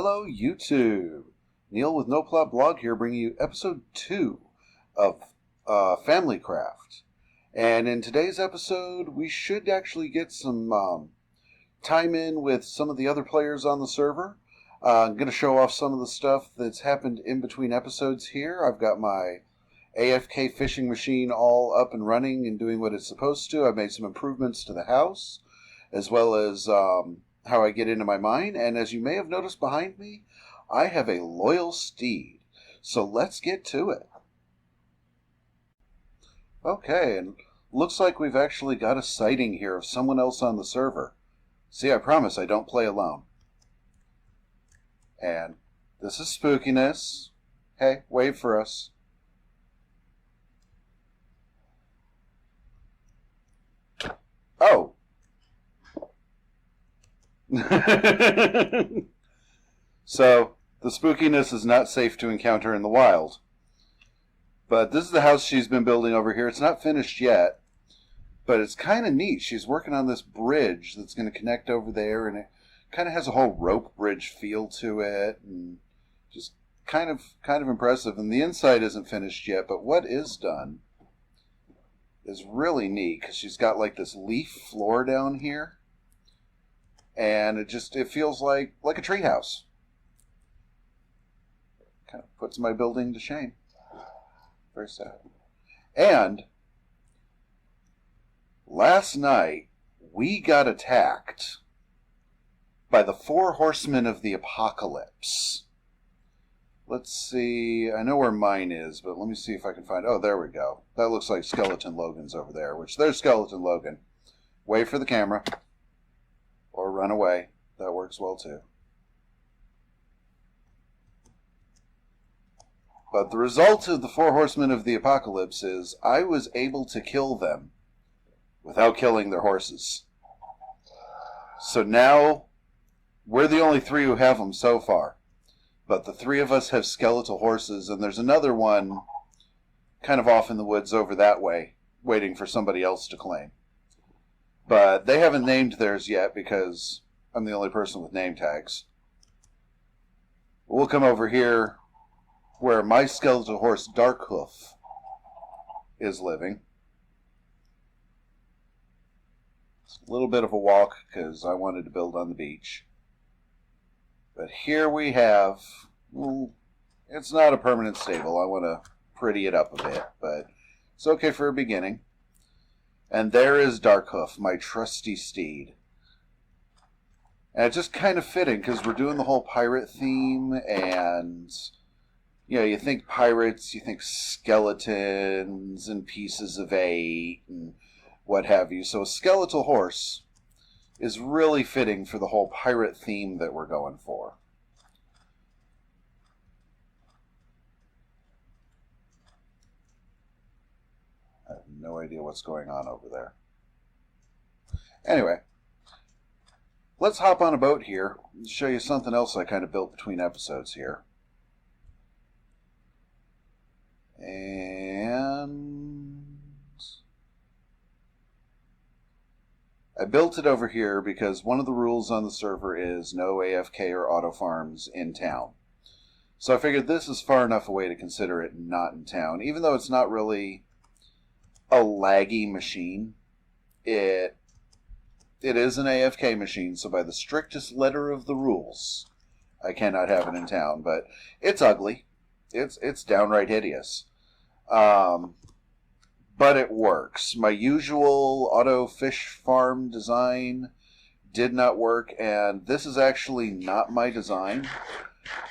Hello YouTube! Neil with No Plot Blog here bringing you episode 2 of Familycraft. And in today's episode we should actually get some time in with some of the other players on the server. I'm going to show off some of the stuff that's happened in between episodes here. I've got my AFK fishing machine all up and running and doing what it's supposed to. I've made some improvements to the house, as well as how I get into my mine. And as you may have noticed behind me, I have a loyal steed. So let's get to it. Okay, and looks like we've actually got a sighting here of someone else on the server. See, I promise I don't play alone. And this is Spookiness. Hey, wave for us. Oh! So, the Spookiness is not safe to encounter in the wild. But this is the house she's been building over here. It's not finished yet, but it's kind of neat. She's working on this bridge that's going to connect over there, and it kind of has a whole rope bridge feel to it, and just kind of impressive. And the inside isn't finished yet, but what is done is really neat, because she's got like this leaf floor down here. And it feels like a treehouse. Kind of puts my building to shame. Very sad. And last night we got attacked by the 4 horsemen of the apocalypse. Let's see. I know where mine is, but let me see if I can find. Oh, there we go. That looks like Skeleton Logan's over there. Which there's Skeleton Logan. Wait for the camera. Or run away. That works well too. But the result of the 4 horsemen of the apocalypse is I was able to kill them without killing their horses. So now we're the only 3 who have them so far. But the 3 of us have skeletal horses, and there's another one kind of off in the woods over that way, waiting for somebody else to claim. But they haven't named theirs yet because I'm the only person with name tags. We'll come over here where my skeletal horse Darkhoof is living. It's a little bit of a walk because I wanted to build on the beach. But here we have, well, it's not a permanent stable. I want to pretty it up a bit, but it's okay for a beginning. And there is Darkhoof, my trusty steed. And it's just kind of fitting because we're doing the whole pirate theme, and you know, you think pirates, you think skeletons and pieces of 8 and what have you. So a skeletal horse is really fitting for the whole pirate theme that we're going for. I have no idea what's going on over there. Anyway, let's hop on a boat here and show you something else I kind of built between episodes here. And I built it over here because one of the rules on the server is no AFK or auto farms in town. So I figured this is far enough away to consider it not in town, even though it's not really a laggy machine. It is an AFK machine, so by the strictest letter of the rules, I cannot have it in town. But it's ugly. It's downright hideous. But it works. My usual auto fish farm design did not work, and this is actually not my design.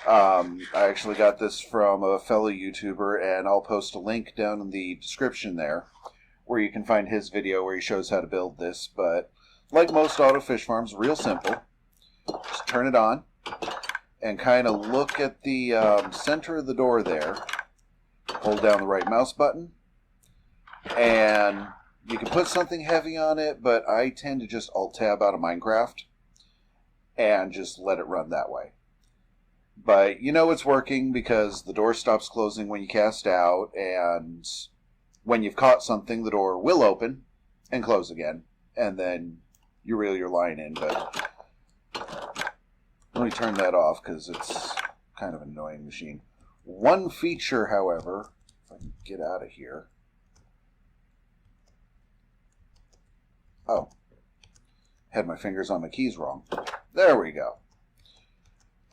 I actually got this from a fellow YouTuber, and I'll post a link down in the description there where you can find his video where he shows how to build this. But like most auto fish farms, real simple. Just turn it on and kind of look at the center of the door there. Hold down the right mouse button, and you can put something heavy on it, but I tend to just Alt-Tab out of Minecraft and just let it run that way. But you know it's working because the door stops closing when you cast out, and when you've caught something, the door will open and close again, and then you reel your line in. But Let me turn that off because it's kind of an annoying machine. One feature, however, if I can get out of here. Oh, had my fingers on my keys wrong. There we go.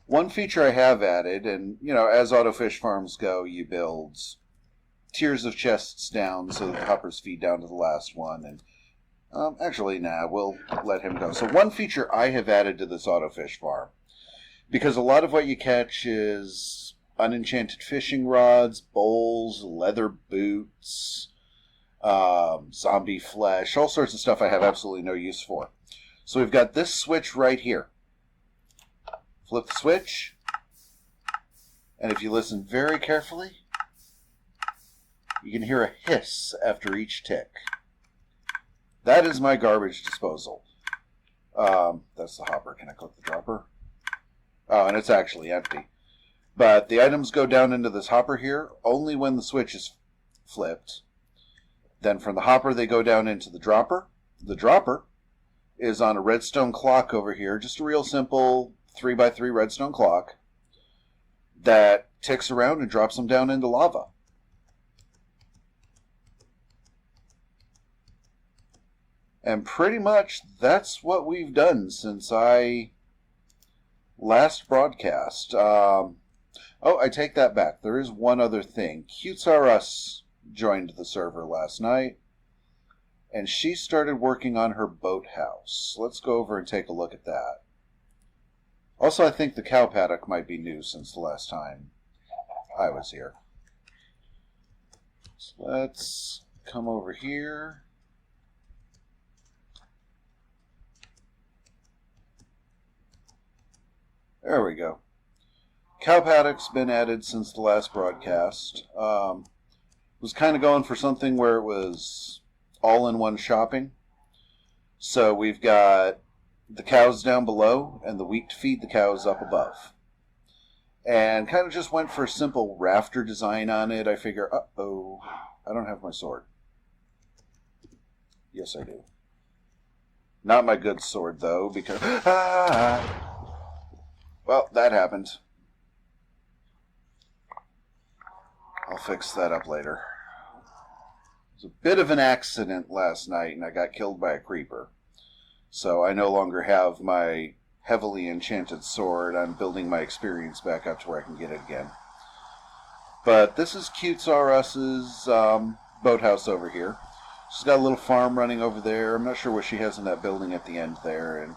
One feature I have added, and as autofish farms go, you build tiers of chests down so that the hoppers feed down to the last one. And actually, we'll let him go. So one feature I have added to this autofish farm, because a lot of what you catch is unenchanted fishing rods, bowls, leather boots, zombie flesh, all sorts of stuff I have absolutely no use for. So we've got this switch right here. Flip the switch, and if you listen very carefully, you can hear a hiss after each tick. That is my garbage disposal. That's the hopper. Can I click the dropper? Oh, and it's actually empty. But the items go down into this hopper here only when the switch is flipped. Then from the hopper they go down into the dropper. The dropper is on a redstone clock over here, just a real simple 3x3 redstone clock that ticks around and drops them down into lava. And pretty much that's what we've done since I last broadcast. Oh, I take that back. There is one other thing. Cutes R Us joined the server last night, and she started working on her boathouse. Let's go over and take a look at that. Also, I think the cow paddock might be new since the last time I was here. So let's come over here. There we go. Cow paddock's been added since the last broadcast. Was kind of going for something where it was all-in-one shopping. So we've got the cows down below and the wheat to feed the cows up above. And kind of just went for a simple rafter design on it. I figure, uh-oh, I don't have my sword. Yes, I do. Not my good sword, though, because... Well, that happened. I'll fix that up later. It was a bit of an accident last night, and I got killed by a creeper. So I no longer have my heavily enchanted sword. I'm building my experience back up to where I can get it again. But this is Cutes R Us's boathouse over here. She's got a little farm running over there. I'm not sure what she has in that building at the end there. And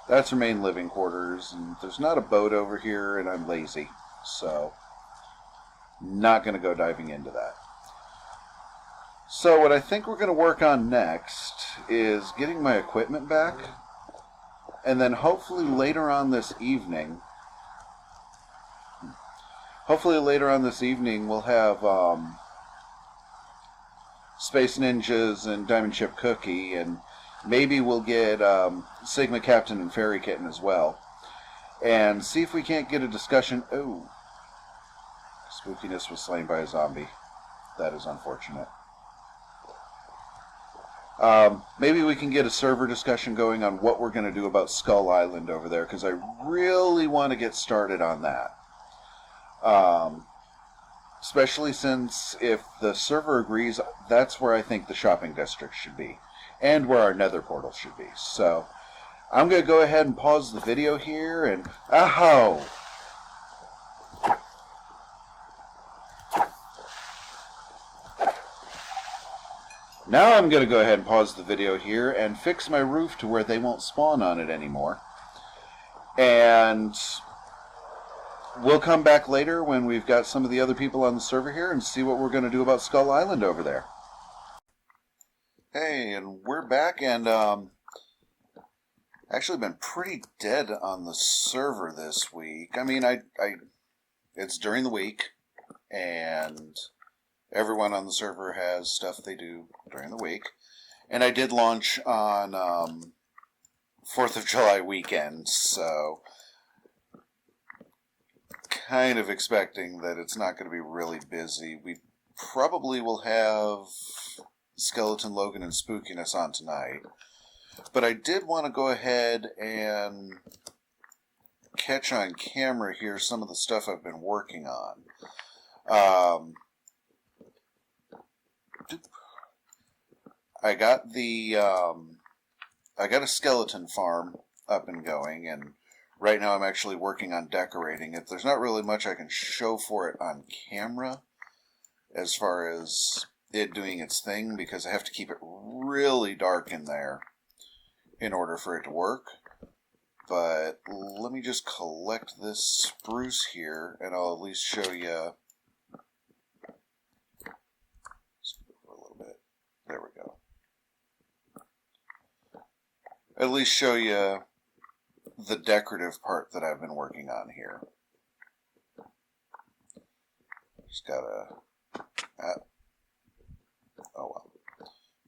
that's her main living quarters. And there's not a boat over here, and I'm lazy. So, not going to go diving into that. So what I think we're going to work on next is getting my equipment back. And then hopefully later on this evening, we'll have Space Ninjas and Diamond Chip Cookie, and maybe we'll get Sigma Captain and Fairy Kitten as well. And see if we can't get a discussion. Oh, Spookiness was slain by a zombie. That is unfortunate. Maybe we can get a server discussion going on what we're going to do about Skull Island over there, because I really want to get started on that. Especially since if the server agrees, that's where I think the shopping district should be, and where our nether portal should be. So, I'm going to go ahead and pause the video here, and... Ow! Now I'm going to go ahead and pause the video here and fix my roof to where they won't spawn on it anymore. And we'll come back later when we've got some of the other people on the server here and see what we're going to do about Skull Island over there. Hey, and we're back, and actually been pretty dead on the server this week. I mean, it's during the week, and everyone on the server has stuff they do during the week. And I did launch on 4th of July weekend, so kind of expecting that it's not going to be really busy. We probably will have Skeleton Logan and Spookiness on tonight. But I did want to go ahead and catch on camera here some of the stuff I've been working on. I got a skeleton farm up and going, and right now I'm actually working on decorating it. There's not really much I can show for it on camera as far as it doing its thing, because I have to keep it really dark in there in order for it to work. But let me just collect this spruce here, and I'll at least show you. A little bit. There we go. At least show you the decorative part that I've been working on here. Just gotta. Oh well.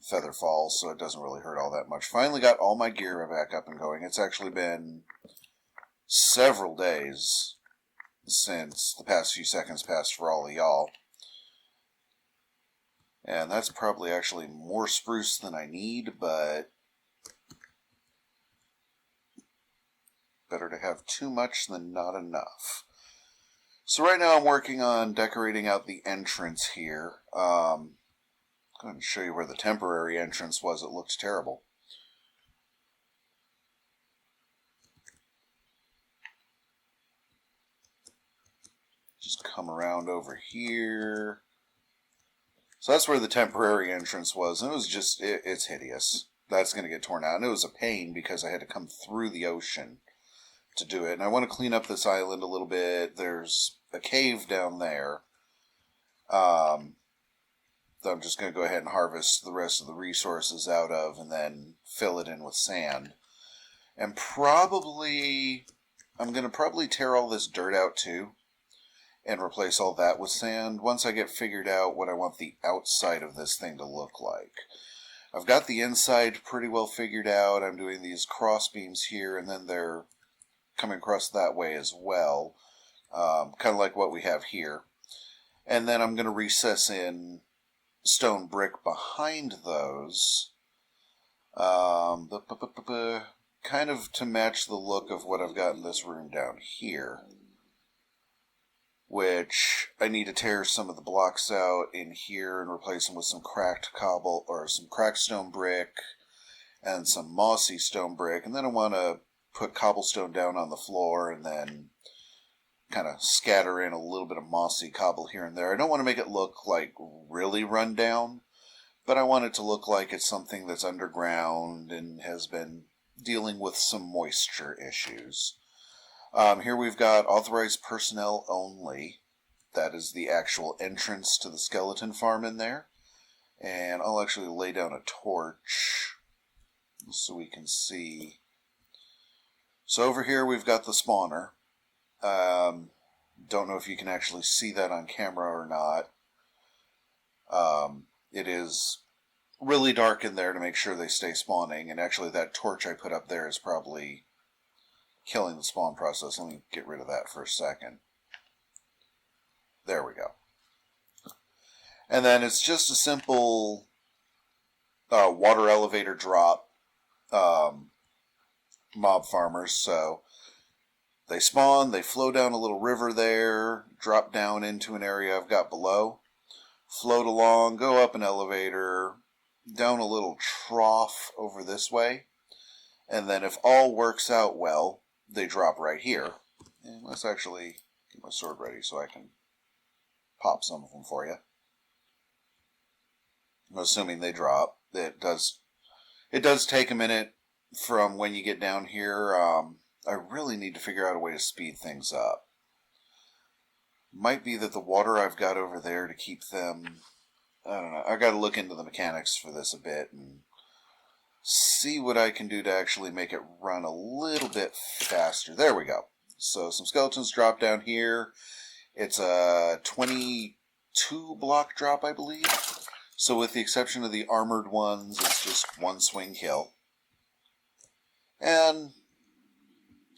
Feather falls, so it doesn't really hurt all that much. Finally got all my gear back up and going. It's actually been several days since the past few seconds passed for all of y'all. And that's probably actually more spruce than I need, but better to have too much than not enough. So right now I'm working on decorating out the entrance here. Go ahead and show you where the temporary entrance was. It looked terrible. Just come around over here. So that's where the temporary entrance was, and it was just, it's hideous. That's going to get torn out, and it was a pain because I had to come through the ocean to do it. And I want to clean up this island a little bit. There's a cave down there. I'm just going to go ahead and harvest the rest of the resources out of and then fill it in with sand. And probably, I'm going to probably tear all this dirt out too and replace all that with sand once I get figured out what I want the outside of this thing to look like. I've got the inside pretty well figured out. I'm doing these cross beams here, and then they're coming across that way as well, kind of like what we have here. And then I'm going to recess in stone brick behind those, kind of to match the look of what I've got in this room down here, which I need to tear some of the blocks out in here and replace them with some cracked cobble or some cracked stone brick and some mossy stone brick, and then I want to put cobblestone down on the floor and then kind of scatter in a little bit of mossy cobble here and there. I don't want to make it look like really run down, but I want it to look like it's something that's underground and has been dealing with some moisture issues. Here we've got authorized personnel only. That is the actual entrance to the skeleton farm in there. And I'll actually lay down a torch so we can see. So over here we've got the spawner. Don't know if you can actually see that on camera or not. It is really dark in there to make sure they stay spawning, and actually that torch I put up there is probably killing the spawn process. Let me get rid of that for a second. There we go. And then it's just a simple water elevator drop mob farmers, so they spawn, they flow down a little river there, drop down into an area I've got below, float along, go up an elevator, down a little trough over this way, and then if all works out well, they drop right here. And let's actually get my sword ready so I can pop some of them for you. I'm assuming they drop. It does take a minute from when you get down here. I really need to figure out a way to speed things up. Might be that the water I've got over there to keep them, I don't know, I gotta look into the mechanics for this a bit and see what I can do to actually make it run a little bit faster. There we go. So some skeletons drop down here. It's a 22 block drop, I believe. So with the exception of the armored ones, it's just one swing kill. And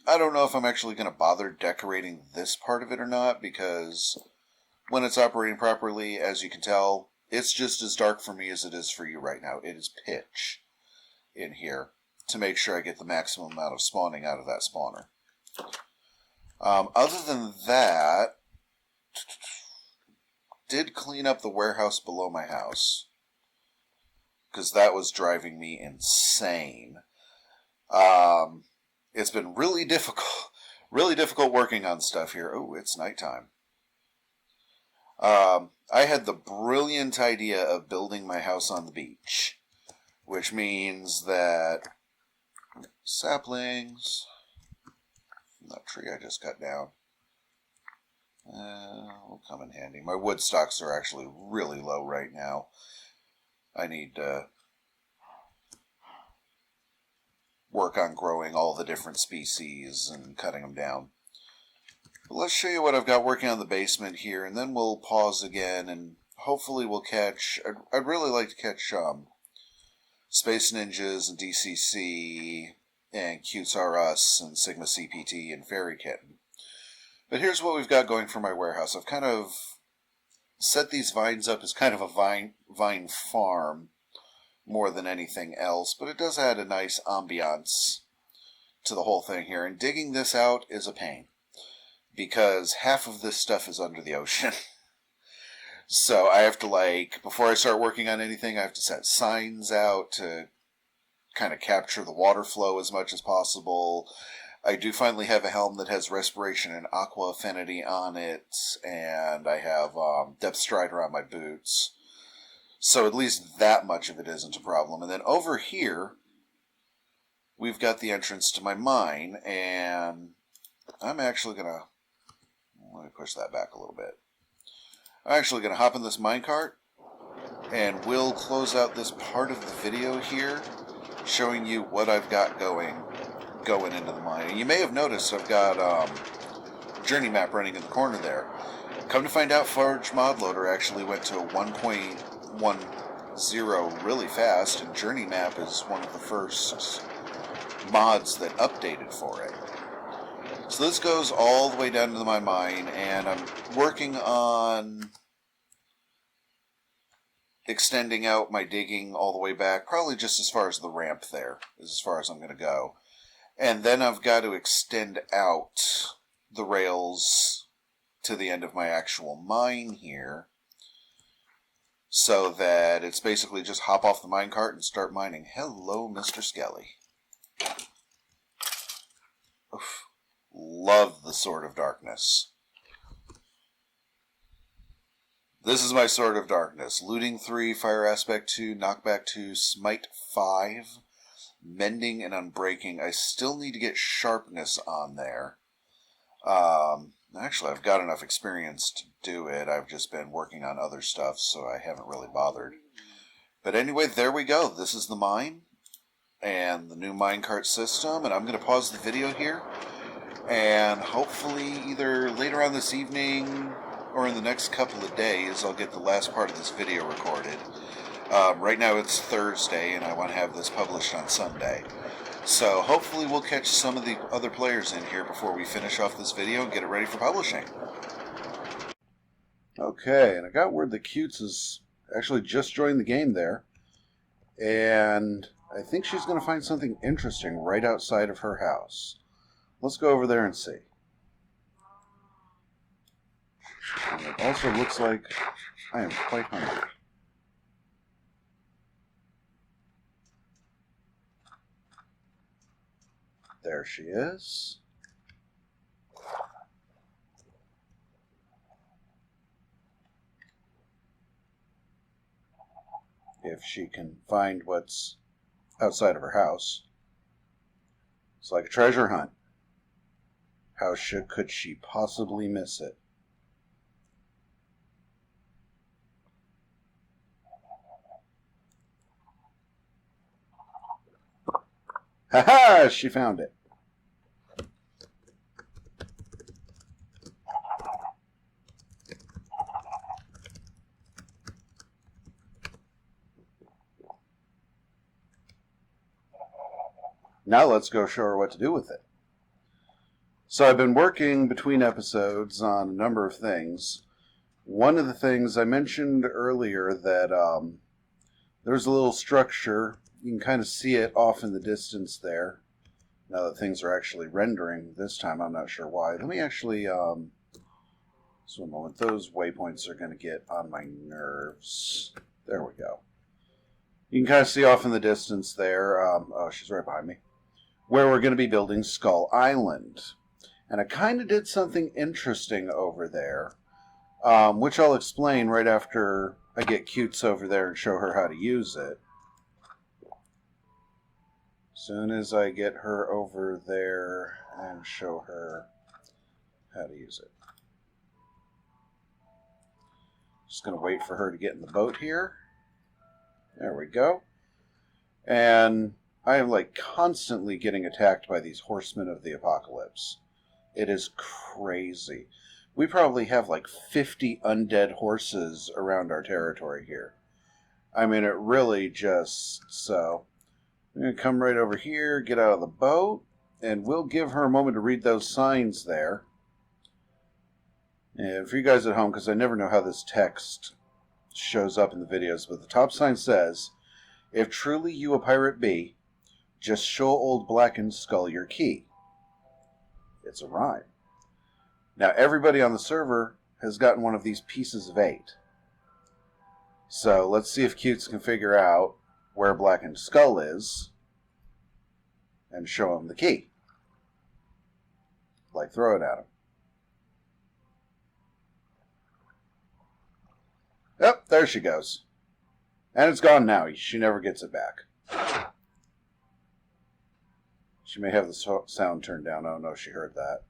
I don't know if I'm actually going to bother decorating this part of it or not, because when it's operating properly, as you can tell, it's just as dark for me as it is for you right now. It is pitch in here to make sure I get the maximum amount of spawning out of that spawner. Other than that, did clean up the warehouse below my house, because that was driving me insane. It's been really difficult working on stuff here. Oh, it's nighttime. I had the brilliant idea of building my house on the beach, which means that saplings from that tree I just cut down will come in handy. My wood stocks are actually really low right now. I need to work on growing all the different species and cutting them down. But let's show you what I've got working on the basement here, and then we'll pause again, and hopefully we'll catch... I'd really like to catch Space Ninjas and DCC and Cutes R Us and Sigma CPT and Fairy Kitten. But here's what we've got going for my warehouse. I've kind of set these vines up as kind of a vine farm more than anything else, but it does add a nice ambiance to the whole thing here. And digging this out is a pain, because half of this stuff is under the ocean. So I have to, before I start working on anything, I have to set signs out to kind of capture the water flow as much as possible. I do finally have a helm that has respiration and aqua affinity on it, and I have depth strider on my boots. So at least that much of it isn't a problem. And then over here, we've got the entrance to my mine, and I'm actually going to... Let me push that back a little bit. I'm actually going to hop in this minecart, and we'll close out this part of the video here, showing you what I've got going into the mine. And you may have noticed I've got journey map running in the corner there. Come to find out, Forge Mod Loader actually went to 1.10 really fast, and journey map is one of the first mods that updated for it. So this goes all the way down to my mine, and I'm working on extending out my digging all the way back, probably just as far as the ramp there, is as far as I'm going to go. And then I've got to extend out the rails to the end of my actual mine here, so that it's basically just hop off the minecart and start mining. Hello, Mr. Skelly. Oof. Love the Sword of Darkness. This is my Sword of Darkness. Looting 3, Fire Aspect 2, Knockback 2, Smite 5, Mending and Unbreaking. I still need to get Sharpness on there. Actually, I've got enough experience to do it. I've just been working on other stuff, so I haven't really bothered. But anyway, there we go. This is the mine and the new minecart system, and I'm going to pause the video here. And hopefully either later on this evening or in the next couple of days, I'll get the last part of this video recorded. Right now it's Thursday, and I want to have this published on Sunday. So hopefully we'll catch some of the other players in here before we finish off this video and get it ready for publishing. Okay, and I got word that Cutes has actually just joined the game there. And I think she's going to find something interesting right outside of her house. Let's go over there and see. And it also looks like I am quite hungry. There she is. If she can find what's outside of her house. It's like a treasure hunt. How could she possibly miss it? Ha-ha! She found it. Now let's go show her what to do with it. So I've been working between episodes on a number of things. One of the things I mentioned earlier that there's a little structure. You can kind of see it off in the distance there. Now that things are actually rendering this time, I'm not sure why. Let me actually, just one moment. Those waypoints are going to get on my nerves. There we go. You can kind of see off in the distance there. Oh, she's right behind me. Where we're going to be building Skull Island. And I kind of did something interesting over there, which I'll explain right after I get Cutes over there and show her how to use it. As soon as I get her over there and show her how to use it. Just going to wait for her to get in the boat here. There we go. And I am like constantly getting attacked by these horsemen of the apocalypse. It is crazy. We probably have like 50 undead horses around our territory here. I mean, it really just... So, I'm going to come right over here, get out of the boat, and we'll give her a moment to read those signs there. And for you guys at home, because I never know how this text shows up in the videos, but the top sign says, "If truly you a pirate be, just show old Blackened Skull your key." It's a rhyme. Now, everybody on the server has gotten one of these pieces of 8. So, let's see if Cutes can figure out where Blackened Skull is and show him the key. Like, throw it at him. Oh, there she goes. And it's gone now. She never gets it back. She may have the sound turned down. Oh no, she heard that.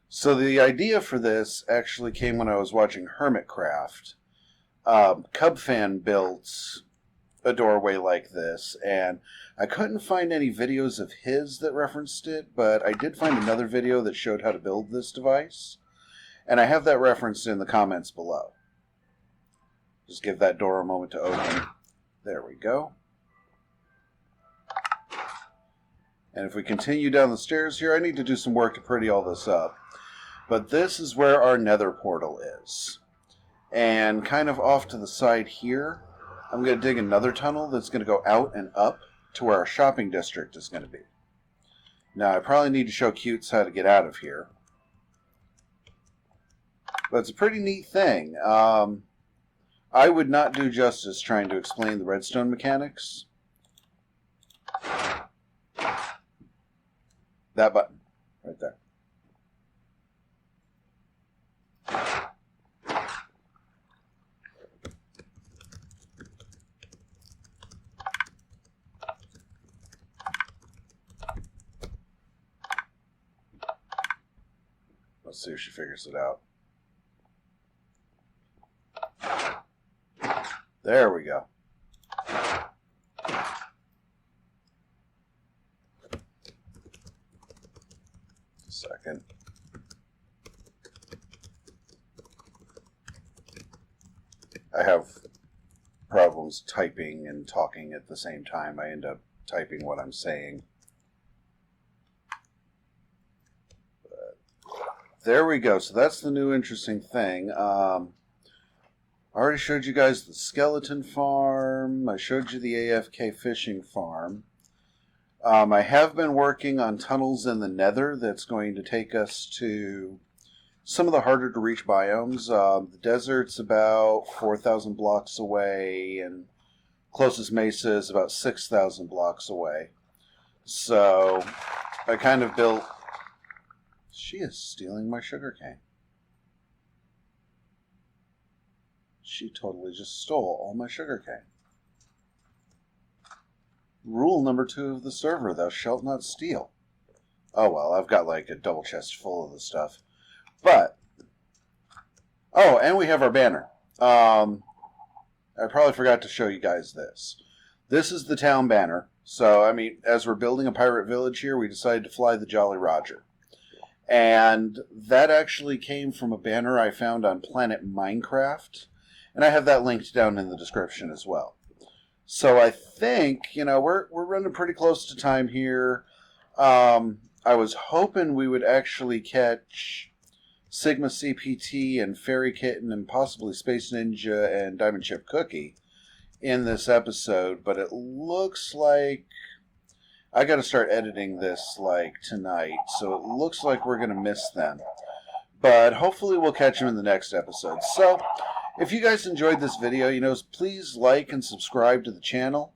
So the idea for this actually came when I was watching Hermitcraft. Cubfan built a doorway like this, and I couldn't find any videos of his that referenced it, but I did find another video that showed how to build this device, and I have that referenced in the comments below. Just give that door a moment to open. There we go. And if we continue down the stairs here, I need to do some work to pretty all this up. But this is where our nether portal is. And kind of off to the side here, I'm going to dig another tunnel that's going to go out and up to where our shopping district is going to be. Now, I probably need to show Cutes how to get out of here. But it's a pretty neat thing. I would not do justice trying to explain the redstone mechanics. That button, right there. Let's see if she figures it out. There we go. Second. I have problems typing and talking at the same time. I end up typing what I'm saying. But there we go. So that's the new interesting thing. I already showed you guys the skeleton farm. I showed you the AFK fishing farm. I have been working on tunnels in the nether that's going to take us to some of the harder to reach biomes. The desert's about 4,000 blocks away, and closest mesa is about 6,000 blocks away. So I kind of built... She is stealing my sugarcane. She totally just stole all my sugarcane. Rule number 2 of the server, thou shalt not steal. Oh well, I've got like a double chest full of the stuff. But, oh, and we have our banner. I probably forgot to show you guys this. This is the town banner. So, I mean, as we're building a pirate village here, we decided to fly the Jolly Roger. And that actually came from a banner I found on Planet Minecraft. And I have that linked down in the description as well. So I think, you know, we're running pretty close to time here. I was hoping we would actually catch Sigma CPT and Fairy Kitten and possibly Space Ninja and Diamond Chip Cookie in this episode, but it looks like I got to start editing this like tonight, so it looks like we're going to miss them. But hopefully we'll catch them in the next episode. So, if you guys enjoyed this video, please like and subscribe to the channel.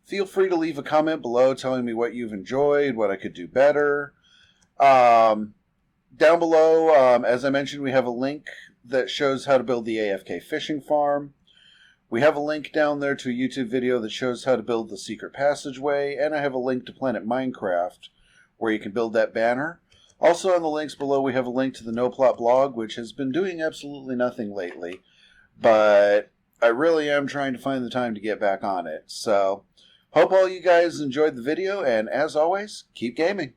Feel free to leave a comment below telling me what you've enjoyed, what I could do better. Down below, as I mentioned, we have a link that shows how to build the AFK fishing farm. We have a link down there to a YouTube video that shows how to build the secret passageway, and I have a link to Planet Minecraft where you can build that banner. Also on the links below we have a link to the No Plot blog, which has been doing absolutely nothing lately, but I really am trying to find the time to get back on it. So, hope all you guys enjoyed the video, and as always, keep gaming.